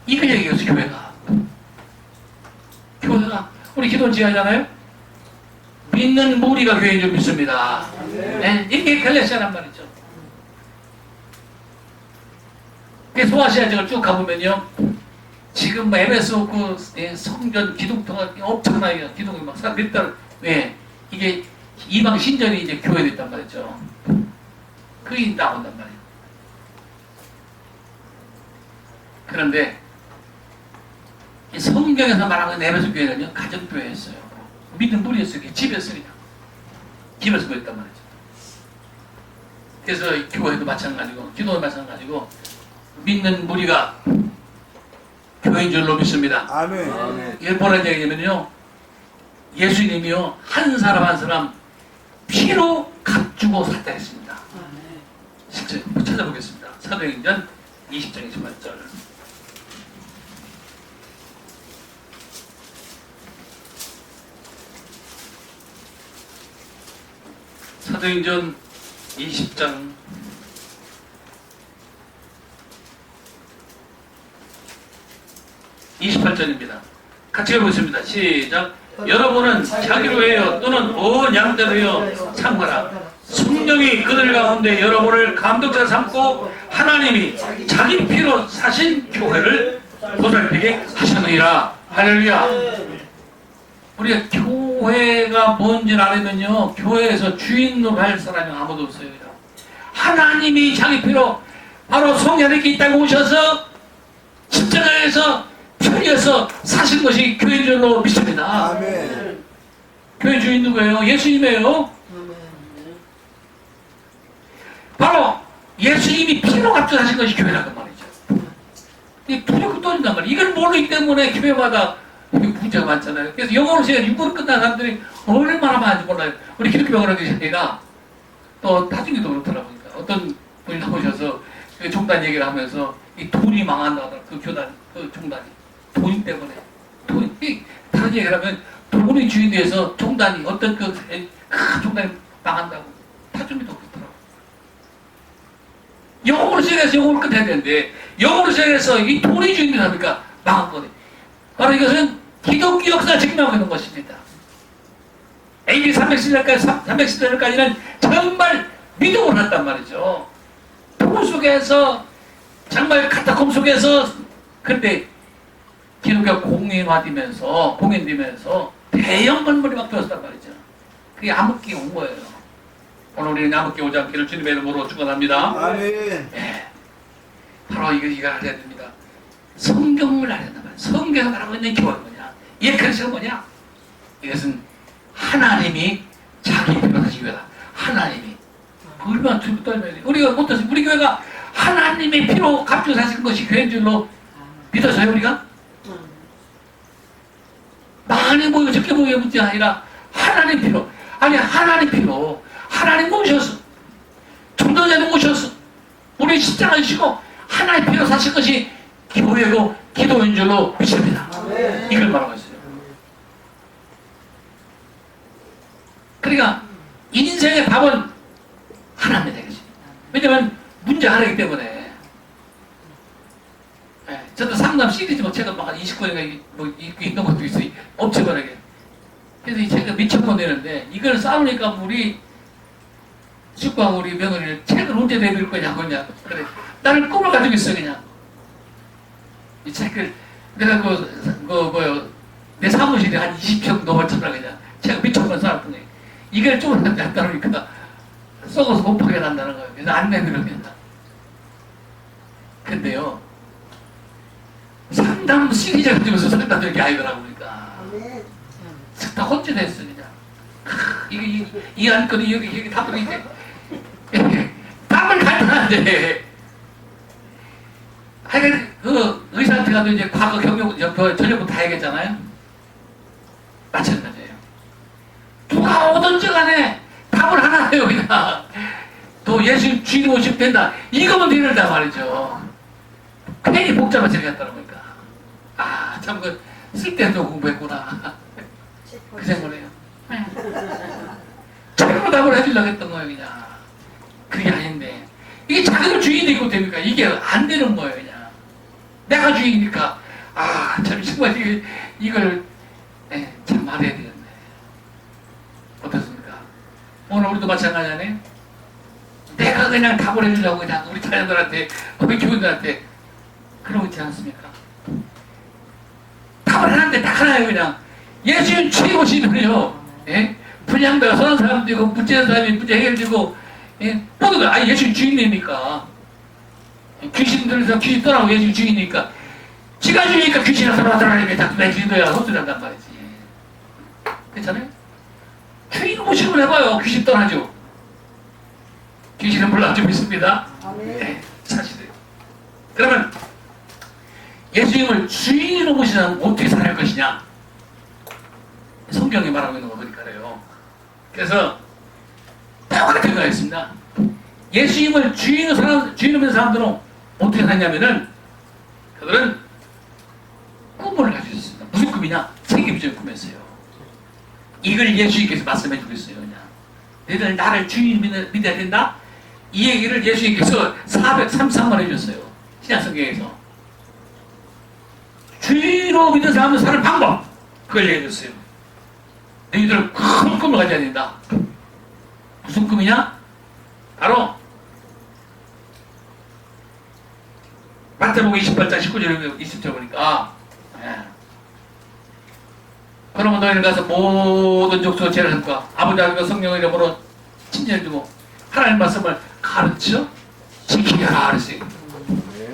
A: 이걸 얘기해서 교회가 우리 기도 지하잖아요. 믿는 무리가 교회인 줄 믿습니다. 네, 이게 에클레시아란 말이죠. 소아시아 지역을 쭉 가보면요, 지금 뭐 에베소 그 성전 기둥터가 엄청나게 기둥이 막 몇 달, 왜 이게 이방 신전이 이제 교회됐단 말이죠. 그게 나온단 말이에요. 그런데 이 성경에서 말하는 에베소 교회는요, 가정교회였어요. 믿는 무리였어요. 집에서 그냥 집에서 그랬단 말이죠. 그래서 교회도 마찬가지고 기도도 마찬가지고 믿는 무리가 교회인 줄로 믿습니다.
B: 아멘.
A: 이게 뭐라는 얘기냐면요, 예수님이요 한 사람 한 사람 피로 값주고 샀다 했습니다. 실제 찾아보겠습니다. 사도행전 20장 28절. 사도행전 20장 28절입니다. 같이 해보겠습니다. 시작. 여러분은 자기로 해요 또는 온 양대로 해요 참거라. 성령이 그들 가운데 여러분을 감독자 삼고 하나님이 자기 피로 사신 교회를 보살피게 하셨느니라. 할렐루야. 우리가 교회가 뭔지 알면요, 교회에서 주인으로 할 사람이 아무도 없어요. 하나님이 자기 피로 바로 성령님께 이 땅에 오셔서 십자가에서 편리해서 사신 것이 교회인 줄로 믿습니다.
B: 아멘.
A: 교회 주인 누구예요? 예수님이에요. 바로 예수님이 피로 값져 사신 것이 교회라는 말이죠. 이 두렵고 떠진단 말이에요. 이걸 모르기 때문에 교회마다 문제가 많잖아요. 그래서 영어로 제가 육어로 끝난 사람들이 얼마나 많은지 몰라요. 우리 기독교병원에 계신 애가 또 나중에도 그렇더라고요. 어떤 분이 나오셔서 그 종단 얘기를 하면서 이 돈이 망한다 하더라고요. 그 교단, 그 종단이. 돈 때문에. 다른 얘기를 하면 돈이 주인이 돼서 종단이, 어떤 큰 종단이 망한다고. 타주미도 그렇더라고요. 영어로 시작해서 영어로 끝내야 되는데, 영어로 시작해서 이 돈이 주인이 되니까 망한 거네. 바로 이것은 기독교 역사가 증명하고 있는 것입니다. AD 310년까지는 정말 믿음을 했단 말이죠. 돈 속에서, 정말 카타콤 속에서, 근데 기독교가 공연되면서 대형 건물이 막 되었단 말이죠. 그게 암흑기가 온 거예요. 오늘 우리는 암흑기 오지 않기를 주님의 이름으로 축원합니다.
B: 아멘.
A: 네. 바로 이거 알아야 됩니다. 성경을 알아야 된단 말이에요. 성경에서 말하고 있는 교회가 뭐냐? 예컨대가 뭐냐? 이것은 하나님이 자기 피로 사신 교회다. 하나님이. 얼마나 두렵고 떨면서 우리가 어떠세요? 우리 교회가 하나님의 피로 값져 사신 것이 교회인 줄로 믿어서요, 우리가? 많이 모여 적게 모여 문제 아니라 하나님 피로. 아니, 하나님 피로. 하나님 모셔서 전도자도 모셔서 우리 십자가 지시고 하나님 피로 사신 것이 교회고 기도인 줄로 믿습니다. 이걸 말하고 있어요. 그러니까 인생의 답은 하나입니다. 왜냐면 문제 하나이기 때문에. 네, 저도 상담 시리즈 뭐 제가 막 29년간 뭐 있는 것도 있어요. 업체관하게. 그래서 이 책을 미천 권 내는데 이걸 싸우니까 우리 숙부하고 우리 며느리를 책을 언제 내밀 거냐 그러냐. 그래. 나는 꿈을 가지고 있어 그냥. 이 책을 내가 내 사무실에 한 20평 넘었잖아 그냥. 책을 미천 권 쌓았던 거예요. 이걸 좀 안 따르니까 썩어서 못 파게 난다는 거예요. 그래서 안 내밀었겠다. 근데요, 상담 시기자 가지고서 상담되는 게 아니더라고, 그러니까. 다 혼쭐했어, 그냥. 이 안건이 여기 답을 이제. 답을 간단한데. 하여간, 의사한테 가도 이제 과거 경력, 전역부 다 얘기했잖아요. 마찬가지예요. 누가 오든지 간에 답을 하나 해요, 그냥. 또 예수 주인 오시면 된다. 이거면 되는다 말이죠. 괜히 복잡한 생각했다는 거니까. 참 그 쓸데없는 공부했구나. 그 생각을 해요. 책으로 답을 해주려고 했던 거예요, 그냥. 그게 아닌데. 이게 자기가 주인이 되고 됩니까? 이게 안 되는 거예요, 그냥. 내가 주인이니까, 참, 정말 이걸, 참 말해야 되겠네. 어떻습니까? 오늘 우리도 마찬가지 아니에요? 내가 그냥 답을 해주려고 그냥 우리 자녀들한테, 우리 교인들한테, 그러고 있지 않습니까? 답을 하는데 딱 하나요, 그냥. 예수님 최고시면요, 분양배가 선한 사람도 있고, 문제는 사람이 문제 해결되고, 모두가, 예수님 주인이니까. 귀신 들어서 귀신 떠나고 예수님 주인이니까. 지가 주니까 귀신을 돌아다니니까 자꾸 내 기도야 헛소리 한단 말이지. 괜찮아요? 주인 모시고 해봐요. 귀신 떠나죠. 귀신은 불러주고 있습니다. 사실은. 그러면 예수님을 주인으로 모시면 어떻게 살아갈 것이냐? 성경이 말하고 있는 거 보니까요. 그래서 똑같은 거가 있습니다. 예수님을 주인으로 믿는 사람들은 어떻게 사냐면은 그들은 꿈을 가지고 있습니다. 무슨 꿈이냐? 세계비전을 꿈했어요. 이걸 예수님께서 말씀해 주고 있어요. 그냥 너희들 나를 주인 믿어야 된다? 이 얘기를 예수님께서 433번 해주셨어요. 신약성경에서 주인으로 믿는 사람을 사는 방법, 그걸 얘기해 줬어요. 너희들은 큰 꿈을 가져야 된다. 무슨 꿈이냐? 바로 마태복음 28장 19절에 20절 보니까 그러면 너희는 가서 모든 족속 죄를 삼고 아버지 하나님과 성령의 이름으로 친절해 주고 하나님 말씀을 가르쳐 지키라 그랬어요.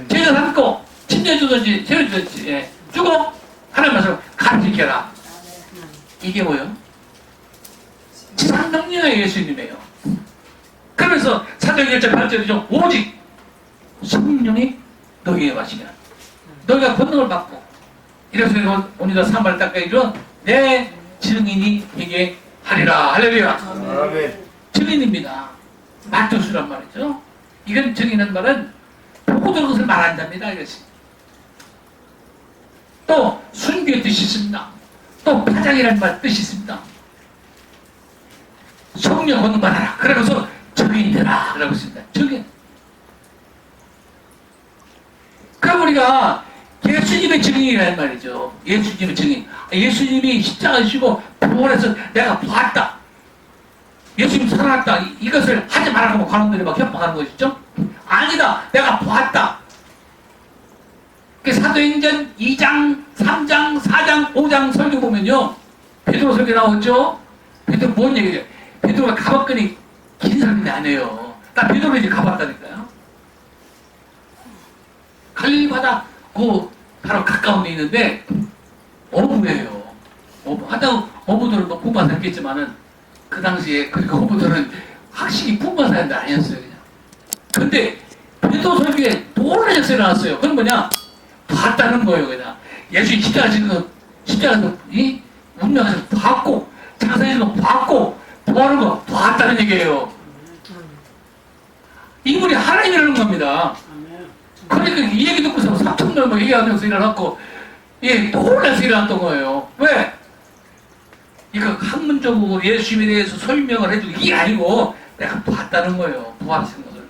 A: 죄를 삼고 친절해 주든지 죄를 주든지 주고 하나님 말씀을 가르치켜라. 이게 뭐예요? 지상능력의 예수님이에요. 그러면서 사도행전 1장 8절이죠. 오직 성령이 너희에게 마시면 너희가 권능을 받고 이래서 오늘도 3발 닦아 이르러 내 증인이 되게 하리라. 할렐루야.
B: 아멘.
A: 증인입니다. 말투수란 말이죠. 이건 증인한 말은 보고 들은 것을 말한답니다. 이것이. 또 순교의 뜻이 있습니다. 또 파장이라는 말 뜻이 있습니다. 성령 권능 받아라. 그러면서 증인이 되라. 라고 있습니다. 증인. 그럼 우리가 예수님의 증인이라는 말이죠. 예수님의 증인. 예수님이 십자가 지시고 부활해서 내가 봤다. 예수님 살아났다. 이것을 하지 말라고 관원들이 막 협박하는 것이죠. 아니다. 내가 봤다. 사도행전 2장, 3장, 4장, 5장 설교 보면요. 베드로 설교 나오죠. 베드로 뭔 얘기죠? 베드로가 가봤거니 긴 사람이 아니에요. 나 베드로 이제 가봤다니까요. 갈릴리 바다 그 바로 가까운 데 있는데 어부예요. 하다 어부들은 뭐 풍부한 사람이겠지만은 그 당시에 그 어부들은 확실히 풍부한 사람들 아니었어요. 그냥. 근데 베드로 설교에 놀라운 역사가 나왔어요. 그건 뭐냐? 봤다는 거예요. 그냥 예수님 십자가에서 이 운명에서 봤고 장사에서 봤고 부활하는 거 봤다는 얘기예요. 이분이 하나님이라는 겁니다. 그러니까 이 얘기 듣고서 3,000명 뭐 얘기하면서 일어났고, 놀라서 일어났던 거예요. 왜? 이거 학문적으로 예수님에 대해서 설명을 해주고, 이게 아니고, 내가 봤다는 거예요. 부활하신 것을.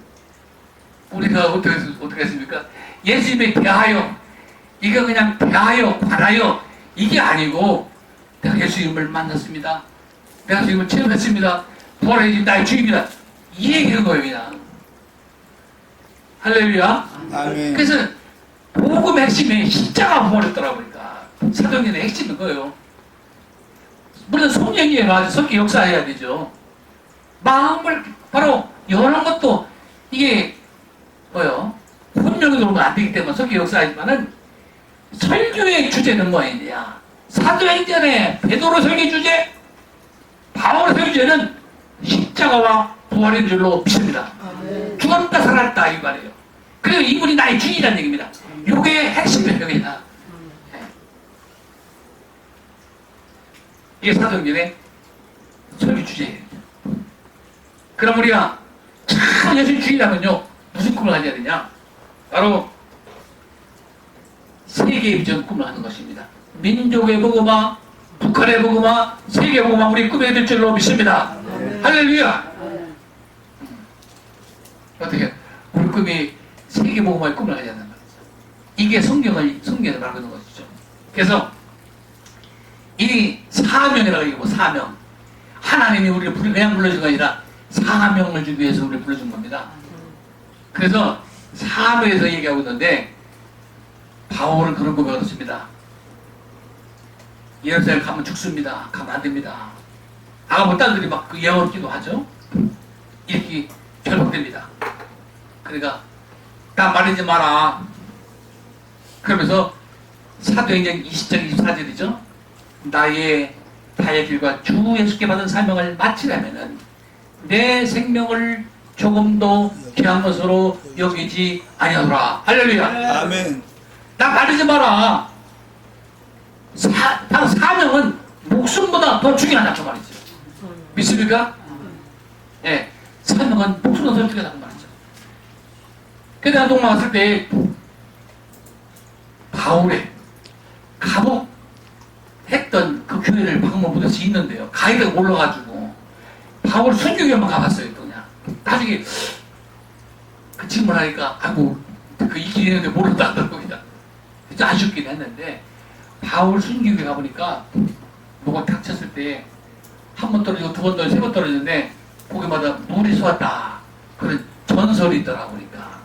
A: 우리가 어떻게 했습니까? 예수님에 대하여, 이거 그냥 대하여, 관하여, 이게 아니고, 내가 예수님을 만났습니다. 내가 예수님을 체험했습니다. 부활해 나의 주입니다. 이 얘기하는 거예요, 그냥. 할렐루야.
B: 아멘.
A: 그래서 복음의 핵심이 십자가 부활했더라 보니까 사도행전의 핵심인 거예요. 물론 성령이에요. 아주 성령 역사해야 되죠. 마음을 바로 여는 것도 이게 뭐요? 혼명이 들어오면 안 되기 때문에 성령 역사하지만은 설교의 주제는 뭐였냐? 사도행전의 베드로 설교 주제, 바울의 설교 주제는 십자가와 부활인 줄로 믿습니다. 죽었다 살았다 이 말이에요. 그리고 이분이 나의 주인이라는 얘기입니다. 요게 핵심이에요. 그냥. 이게 사도행전의 설교 주제예요. 그럼 우리가 참 예수님 주인이라면요 무슨 꿈을 가져야 되냐? 바로 세계의 비전 꿈을 하는 것입니다. 민족의 복음화, 북한의 복음화, 세계 복음화 우리 꿈에 될 줄로 믿습니다. 할렐루야. 어떻게 우리 꿈이 세계 복음화의 꿈을 하지 않는 말이죠. 이게 성경에 말하는 것이죠. 그래서 이 사명이라고 얘기하고 사명. 하나님이 우리를 그냥 불러준 게 아니라 사명을 주기 위해서 우리를 불러준 겁니다. 그래서 사명에서 얘기하고 있는데 바울은 그런 고백을 했습니다. 예루살렘 가면 죽습니다. 가면 안 됩니다. 아가모 딸들이 막 그 예언기도 하죠. 이렇게 결박됩니다. 그러니까 나 말리지 마라. 그러면서 사도행전 20장 24절이죠. 나의 길과 주 예수께 받은 사명을 마치려면은 내 생명을 조금도 귀한 것으로 여기지 아니하노라. 할렐루야.
B: 아멘.
A: 나 말리지 마라. 사명은 목숨보다 더 중요하다고 말이죠. 믿습니까? 예. 네. 사명은 목숨보다 더 중요하다고 말이죠. 그때 한동안 왔을 때 바울의 감옥 했던 그 교회를 방문 못해서 있는데요. 가이드가 올라가지고 바울 순교교만 가봤어요. 또 그냥 나중에 그 질문하니까 아이고 그 이길 있는데 모른다 하더라고요. 진짜 아쉽긴 했는데 바울 순교교에 가보니까 뭐가 닥쳤을 때 한 번 떨어지고 두 번 떨어지고 세 번 떨어지는데 거기마다 물이 쏟았다 그런 전설이 있더라고요. 그러니까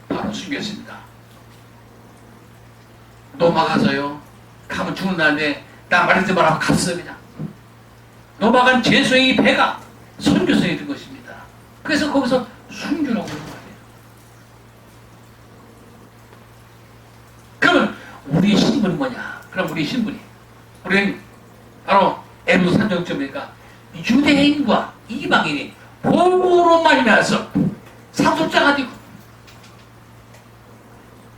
A: 바로 순교했습니다. 노마 가서요. 가면 죽는 날인데 나 말하지 말라고 갔어요. 그냥 노마간 죄수의 배가 선교성이 된 것입니다. 그래서 거기서 순교라고 하는 거예요. 그러면 우리의 신분이 뭐냐? 그럼 우리의 신분이 우리는 바로 에베소 3장 6절이니까 유대인과 이방인이 복음으로 말미암아서 상속자가 되고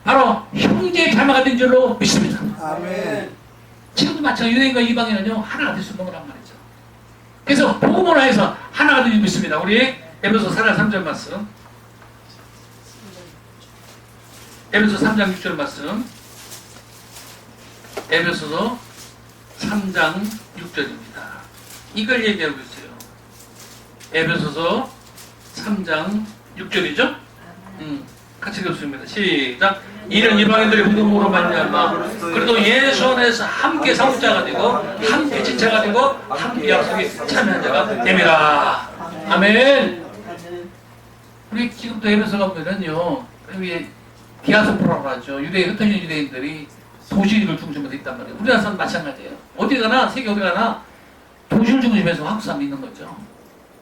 A: 바로 형제의 자매가 된 줄로 믿습니다.
B: 아멘.
A: 지금도 마찬가지로 유대인과 이방인은요 하나가 될 수 있는 거란 말이죠. 그래서 복음으로 해서 하나가 될 줄 믿습니다. 우리 에베소 4장 3절 말씀, 에베소 3장 6절 말씀, 에베소서 3장 6절입니다. 이걸 얘기하고 있어요. 에베소서 3장 6절이죠? 같이 읽습니다. 시작. 이런 이방인들의 복음으로 말미암아 그래도 예수 안에서 함께 상속자가 되고 함께 지체가 되고 함께 약속에 참여한 자가 됨이라. 아멘. 우리 지금도 에베소가 보면요 여기 디아스포라고 하죠. 흩어진 유대인들이 도시를 중심으로 있단 말이에요. 우리나라 사람 마찬가지예요. 어디 가나 세계 어디 가나 도시를 중심에서 한국 사람이 있는 거죠.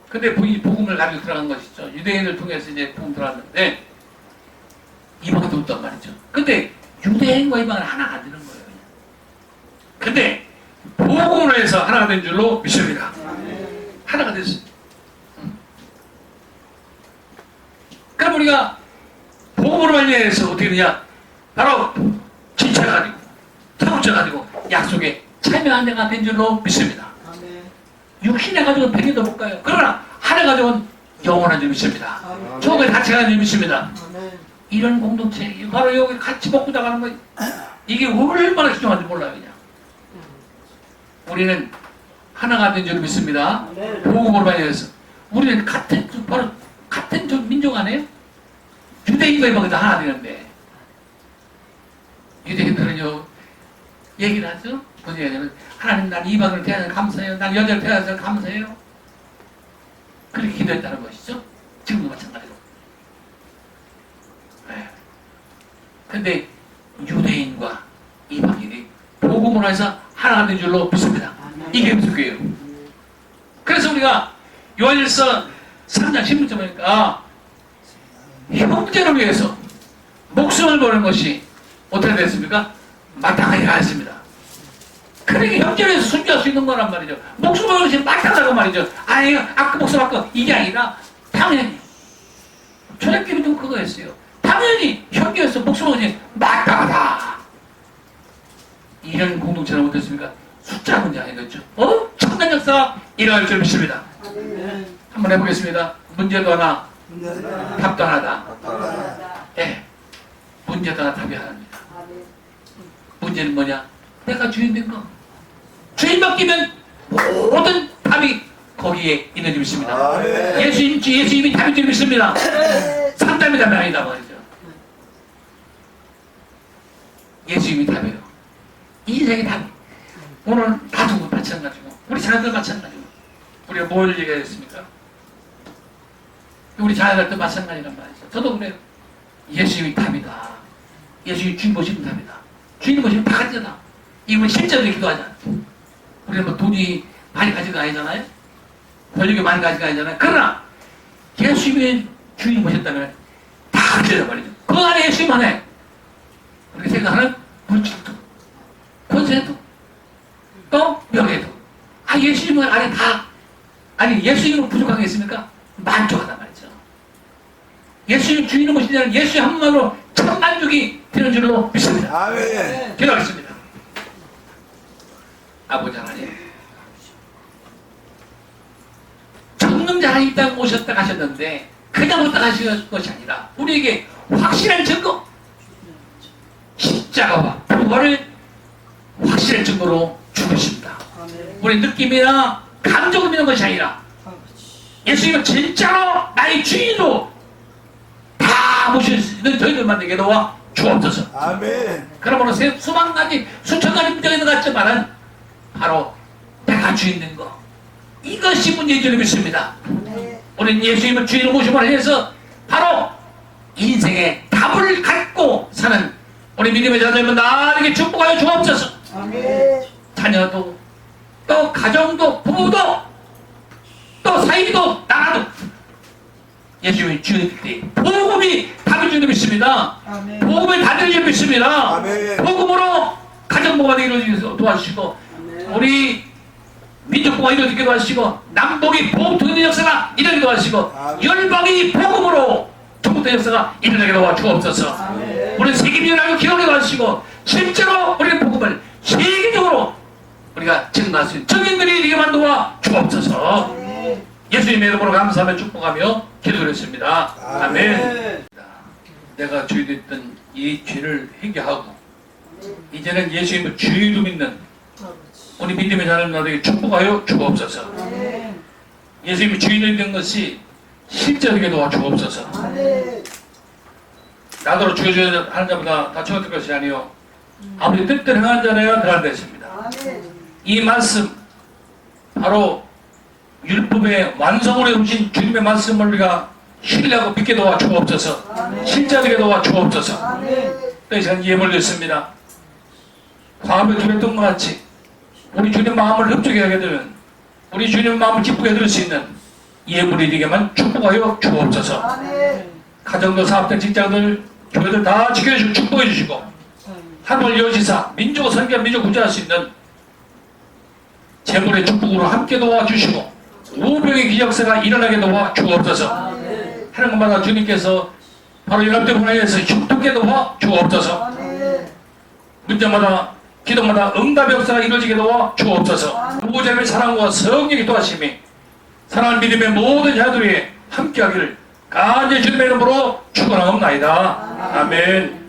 A: 근데 복음을 가지고 들어간 것이죠. 유대인을 통해서 이제 복음 들어갔는데 이방인도 없단 말이죠. 근데 유대인과 이방은 하나가 안 되는 거예요. 근데 복음으로 해서 하나가 된 줄로 믿습니다. 하나가 됐어요. 그럼 우리가 복음으로 말미암아서 어떻게 되냐? 바로 지체가 되고 상속자가 되고 약속에 참여한 자가 된 줄로 믿습니다. 육신의 가족은 백년도 못 가요. 그러나 하나의 가족은 영원한 줄 믿습니다. 조국에 같이 가는 줄 믿습니다. 이런 공동체, 바로 여기 같이 먹고 나가는 거, 이게 얼마나 중요한지 몰라요, 그냥. 우리는 하나가 된 줄 믿습니다. 복음으로 말미암아서 우리는 바로 같은 민족 아니에요? 유대인과 이방인도 하나 되는데 유대인들은요 얘기를 하죠. 무슨 얘기냐면 하나님 난 이방인을 태어나서 감사해요. 난 여자를 태어나서 감사해요. 그렇게 기도했다는 것이죠. 지금도 마찬가지로. 근데 유대인과 이방인이 복음으로 해서 하나가 된 줄로 믿습니다. 이게 무슨 교회예요. 그래서 우리가 요한일서 3장 16절 보니까 형제를 위해서 목숨을 버는 것이 어떻게 됐습니까? 마땅하게 가했습니다. 그러니까 형제를 위해서 순교할 수 있는 거란 말이죠. 목숨을 버는 것이 마땅하다고 말이죠. 아니 아까 목숨 아까 이게 아니라 당연히 초대교회도 그거였어요. 당연히 형제에서 목숨을 버는 것이 마땅하다. 이런 공동체는 어떻습니까? 숫자 문제 아니겠죠? 첨단 역사가 일어날 줄 믿습니다. 한번 해보겠습니다. 문제도 하나, 답도 하나다. 예. 문제가 답이 하나입니다. 문제는 뭐냐? 내가 주인 된 거. 주인 맡기면 모든 답이 거기에 있는 줄 믿습니다. 예수님이 답인 줄 믿습니다. 상담이 답이 아니다 말이죠. 예수님이 답이에요. 인생의 답. 오늘 가족도 마찬가지고 우리 자녀들 마찬가지고 우리가 뭘 얘기했습니까? 우리 자녀들도 마찬가지란 말이죠. 저도 그래요. 예수님이 답이다. 예수님이 주인 모시는 답이다. 주인 모시는 다 가지다. 이건 실제로 기도하자. 우리는 뭐 돈이 많이 가지고 아니잖아요. 권력이 많이 가지고 아니잖아요. 그러나 예수님이 주인 모셨다면 다 가져야 말이죠. 그 안에 예수님 안에 우리가 생각하는 물질도 권세도 또 명예도 예수님 안에 다 예수님은 부족한 게 있습니까? 만족하단 말이죠. 예수님 주인을 모시냐는 예수님 한 말로 천만족이 되는 줄로 믿습니다.
B: 아멘.
A: 기도하겠습니다. 아버지 하나님, 전능자 하나님 이 땅에 오셨다 가셨는데 그냥 왔다 가신 것이 아니라 우리에게 확실한 증거, 십자가와 부활을 확실한 증거로 주셨습니다. 우리 느낌이나 감정을 믿는 것이 아니라 예수님은 진짜로 나의 주인으로 다 모실 수 있는 저희들만 되게 도와 주옵소서.
B: 아멘.
A: 그러므로 수만 가지 수천 가지 문제가 있는 것 같지만은 바로 내가 주인 된 거, 이것이 문제인 줄 믿습니다. 우리는 예수님을 주인으로 모심을 해서 바로 인생의 답을 갖고 사는 우리 믿음의 자들만 나에게 축복하여 주옵소서. 자녀도 또 가정도 부부도 또 사이도 나라도 예수님이 주인 때 복음이 답인 줄 믿습니다. 복음이 답인 줄 믿습니다. 복음으로 가정부가 이루어지게 도와주시고 우리 민족부가 이루어지게 도와주시고 남북이 복음의 역사가 일어나게 도와주시고 열방이 복음으로 전국의 역사가 일어나게 도와주옵소서. 우리는 세계민족을 기록해 도와주시고 실제로 우리의 복음을 세계적으로 우리가 증거할 수 있는 증인들이 되게 만들어 주옵소서. 예수님의 이름으로 감사하며 축복하며 기도드렸습니다. 아멘. 내가 주의됐던 이 죄를 회개하고 이제는 예수님을 주의로 믿는 우리 믿음의 자녀들에게 축복하여 주옵소서. 예수님이 주인이 된 것이 실제되게 도와주옵소서. 나더러 주여주여 하는 자보다 다 주어질 것이 아니요 아버지 뜻대로 행하는 자라야 들어갈 것입니다. 이 말씀 바로 율법의 완성으로 이루신 주님의 말씀을 우리가 신뢰하고 믿게 도와주옵소서. 실제되게 도와주옵소서. 또 이 시간 예물 드렸습니다. 과거에 드렸던 것 같이 우리 주님 마음을 흡족하게 하게 되는 우리 주님 마음을 기쁘게 해드릴 수 있는 예물이 되게만 축복하여 주옵소서. 가정도 사업들 직장들 교회들 다 지켜주시고 축복해 주시고 하늘 여지사 민족 선교 민족 구제할 수 있는 재물의 축복으로 함께 도와주시고 우병의 기적사가 일어나게 도와주옵소서. 하는 것마다 주님께서 바로 연합대 분야에서 흉통게 도와주옵소서. 문제마다 기도마다 응답의 역사가 이루어지게 도와주옵소서. 부부자매의 사랑과 성령의 도와심이 사랑하는 믿음의 모든 자들이 함께하기를 간절히 주님의 이름으로 축원하옵나이다. 아멘.